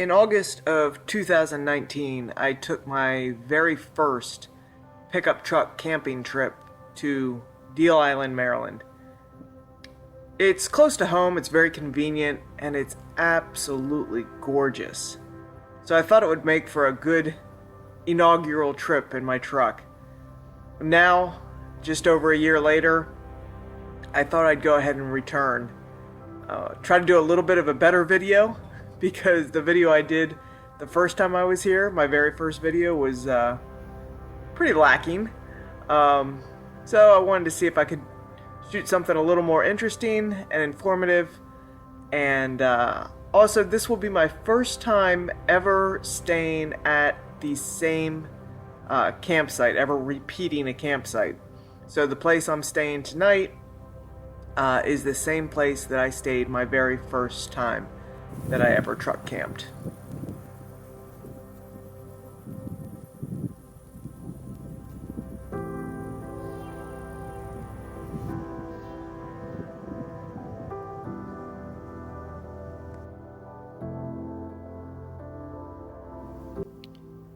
In August of 2019, I took my very first pickup truck camping trip to Deal Island, Maryland. It's close to home, it's very convenient, and it's absolutely gorgeous. So I thought it would make for a good inaugural trip in my truck. Now, just over a year later, I thought I'd go ahead and return. Try to do a little bit of a better video, because the video I did the first time I was here, my very first video, was pretty lacking. So I wanted to see if I could shoot something a little more interesting and informative. And also, this will be my first time ever staying at the same campsite, ever repeating a campsite. So the place I'm staying tonight is the same place that I stayed my very first time that I ever truck camped.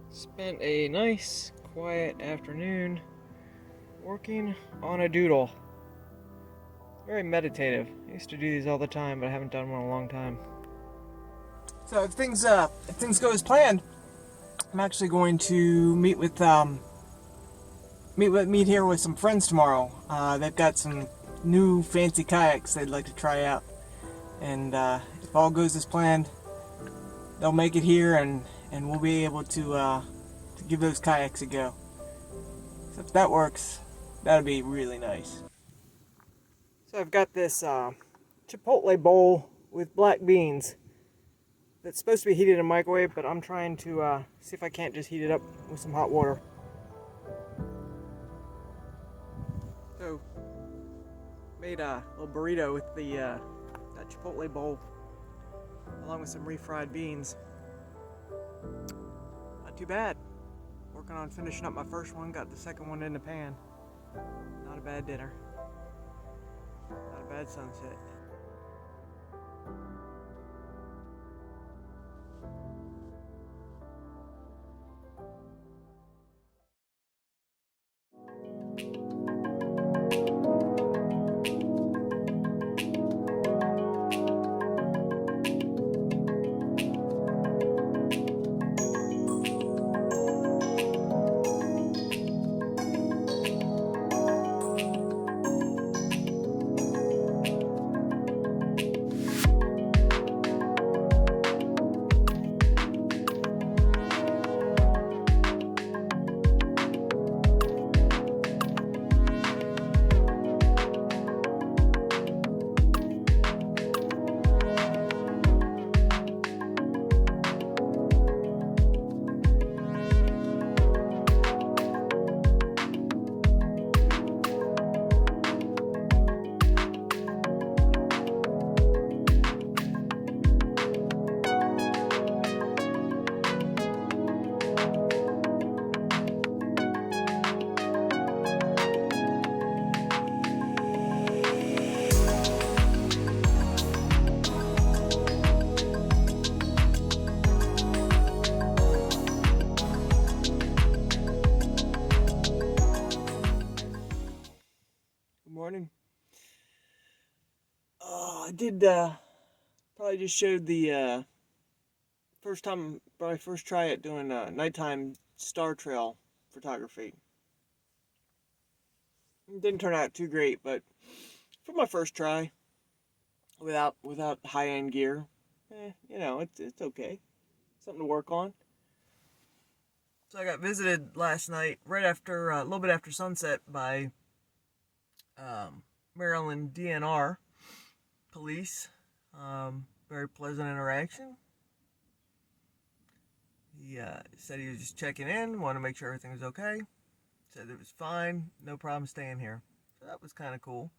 Spent a nice, quiet afternoon working on a doodle. Very meditative. I used to do these all the time, but I haven't done one in a long time. So if things go as planned, I'm actually going to meet here with some friends tomorrow. They've got some new fancy kayaks they'd like to try out, and if all goes as planned, they'll make it here, and we'll be able to give those kayaks a go. So if that works, that'll be really nice. So I've got this chipotle bowl with black beans that's supposed to be heated in a microwave, but I'm trying to see if I can't just heat it up with some hot water. So, made a little burrito with that chipotle bowl, along with some refried beans. Not too bad. Working on finishing up my first one, got the second one in the pan. Not a bad dinner. Not a bad sunset. Morning. I did probably just showed the first time, probably first try at doing nighttime star trail photography. It didn't turn out too great, but for my first try, without high-end gear, it's okay. Something to work on. So I got visited last night, right after a little bit after sunset, by Maryland DNR police. Very pleasant interaction. He said he was just checking in, wanted to make sure everything was okay. Said it was fine, no problem staying here. So that was kind of cool.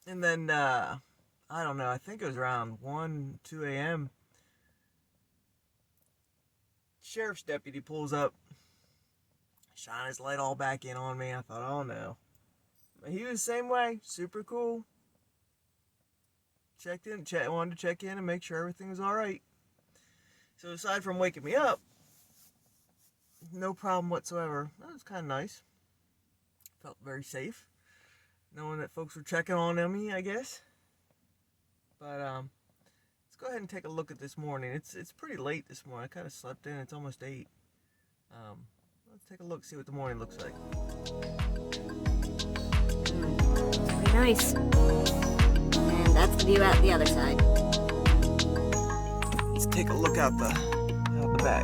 And then, I don't know, I think it was around 1, 2 a.m. Sheriff's deputy pulls up, shine his light all back in on me. I thought, oh no. But he was the same way, super cool. Wanted to check in and make sure everything was alright. So aside from waking me up, no problem whatsoever. That was kind of nice. Felt very safe, knowing that folks were checking on me, I guess. But let's go ahead and take a look at this morning. It's pretty late this morning. I kind of slept in. It's almost 8. Let's take a look, see what the morning looks like. Pretty nice. And that's the view out the other side. Let's take a look out the back.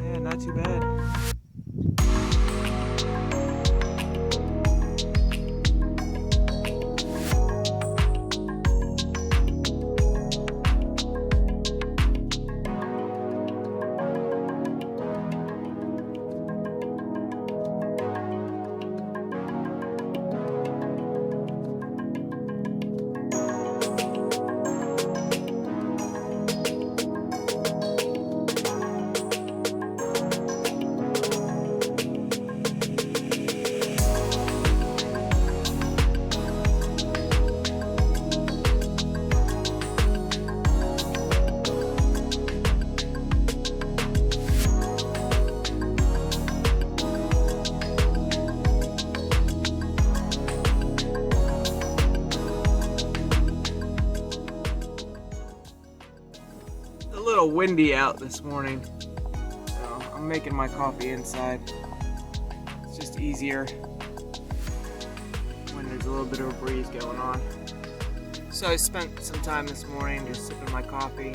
Yeah, not too bad. A little windy out this morning, so I'm making my coffee inside. It's just easier when there's a little bit of a breeze going on. So I spent some time this morning just sipping my coffee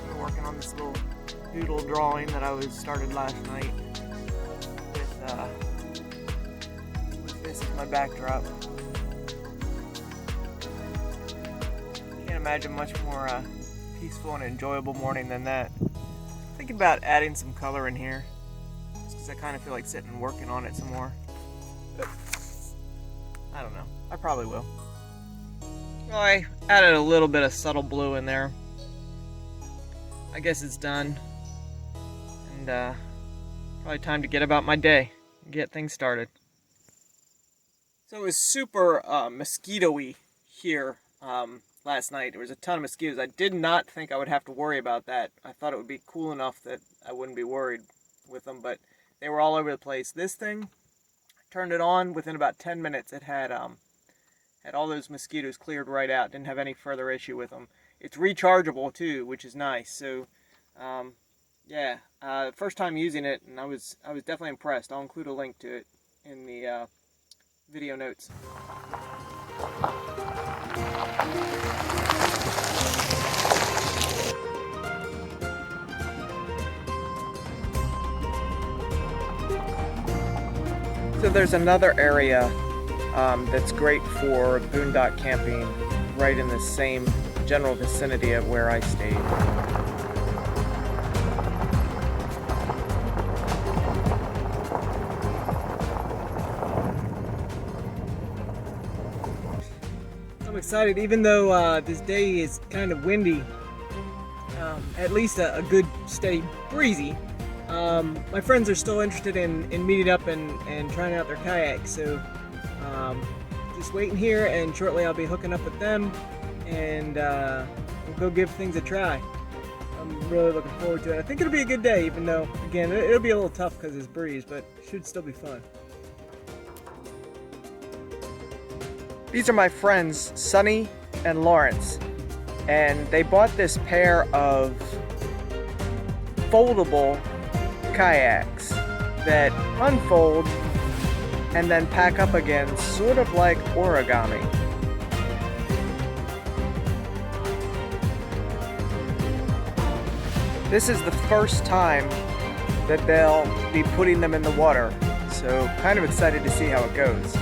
and working on this little doodle drawing that I started last night with this as my backdrop. Can't imagine much more peaceful and enjoyable morning than that. Thinking about adding some color in here, just because I kind of feel like sitting and working on it some more. I don't know. I probably will. Well, I added a little bit of subtle blue in there. I guess it's done. And probably time to get about my day and get things started. So it was super mosquito-y here last night. There was a ton of mosquitoes. I did not think I would have to worry about that. I thought it would be cool enough that I wouldn't be worried with them, but they were all over the place. This thing, turned it on, within about 10 minutes it had all those mosquitoes cleared right out. Didn't have any further issue with them. It's rechargeable too, which is nice. So yeah, first time using it, and I was definitely impressed. I'll include a link to it in the video notes. So there's another area that's great for boondock camping right in the same general vicinity of where I stayed. I'm excited, even though this day is kind of windy, at least a good steady breezy. My friends are still interested in meeting up and trying out their kayaks, so just waiting here, and shortly I'll be hooking up with them, and we'll go give things a try. I'm really looking forward to it. I think it'll be a good day, even though, again, it'll be a little tough because it's breeze, but it should still be fun. These are my friends, Sunny and Lawrence, and they bought this pair of foldable kayaks that unfold and then pack up again, sort of like origami. This is the first time that they'll be putting them in the water, so kind of excited to see how it goes.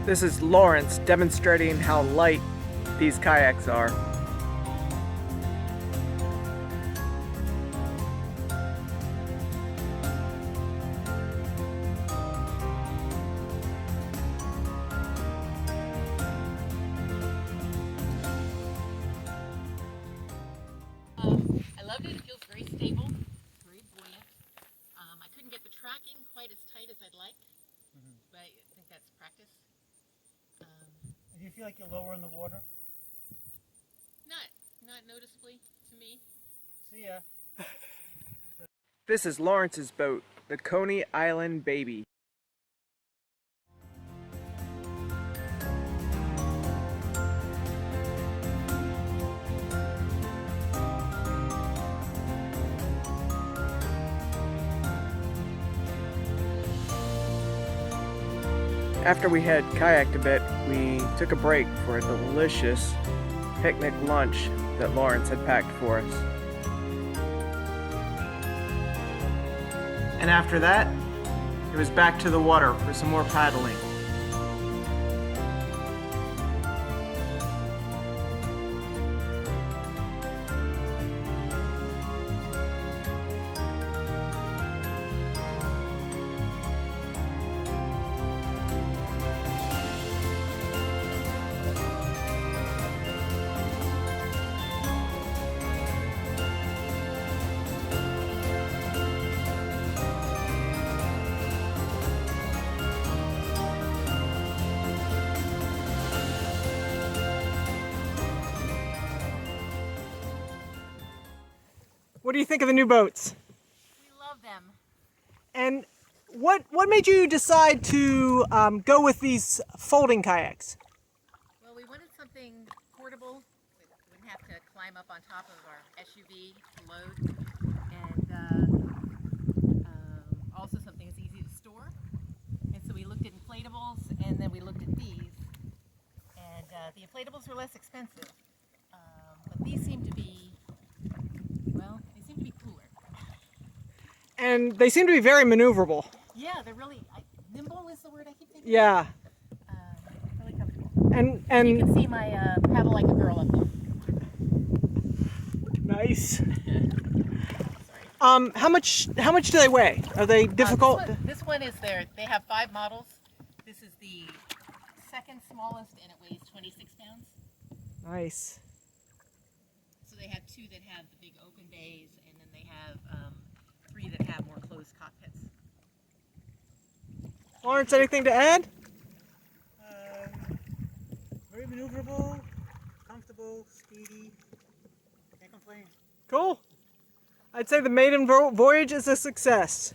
This is Lawrence demonstrating how light these kayaks are. I loved it. It feels very stable, very buoyant. I couldn't get the tracking quite as tight as I'd like, but I think that's practice. Do you feel like you're lower in the water? Not noticeably to me. See ya. This is Lawrence's boat, the Coney Island Baby. After we had kayaked a bit, we took a break for a delicious picnic lunch that Lawrence had packed for us. And after that, it was back to the water for some more paddling. What do you think of the new boats? We love them. And what made you decide to go with these folding kayaks? Well, we wanted something portable. We wouldn't have to climb up on top of our SUV to load, and also something that's easy to store. And so we looked at inflatables, and then we looked at these. And the inflatables were less expensive, but these seem to be, well, they seem to be cooler. And they seem to be very maneuverable. Yeah, they're really nimble is the word I keep thinking. Yeah. Really comfortable. And You can see my paddle like a girl up there. nice. Sorry. How much do they weigh? Are they difficult? This one is they have 5 models. This is the second smallest, and it weighs 26 pounds. Nice. So they have 2 that have the big open bays, and then they have 3 that have more closed cockpits. Lawrence, anything to add? Very maneuverable, comfortable, speedy. Can't complain. Cool. I'd say the maiden voyage is a success.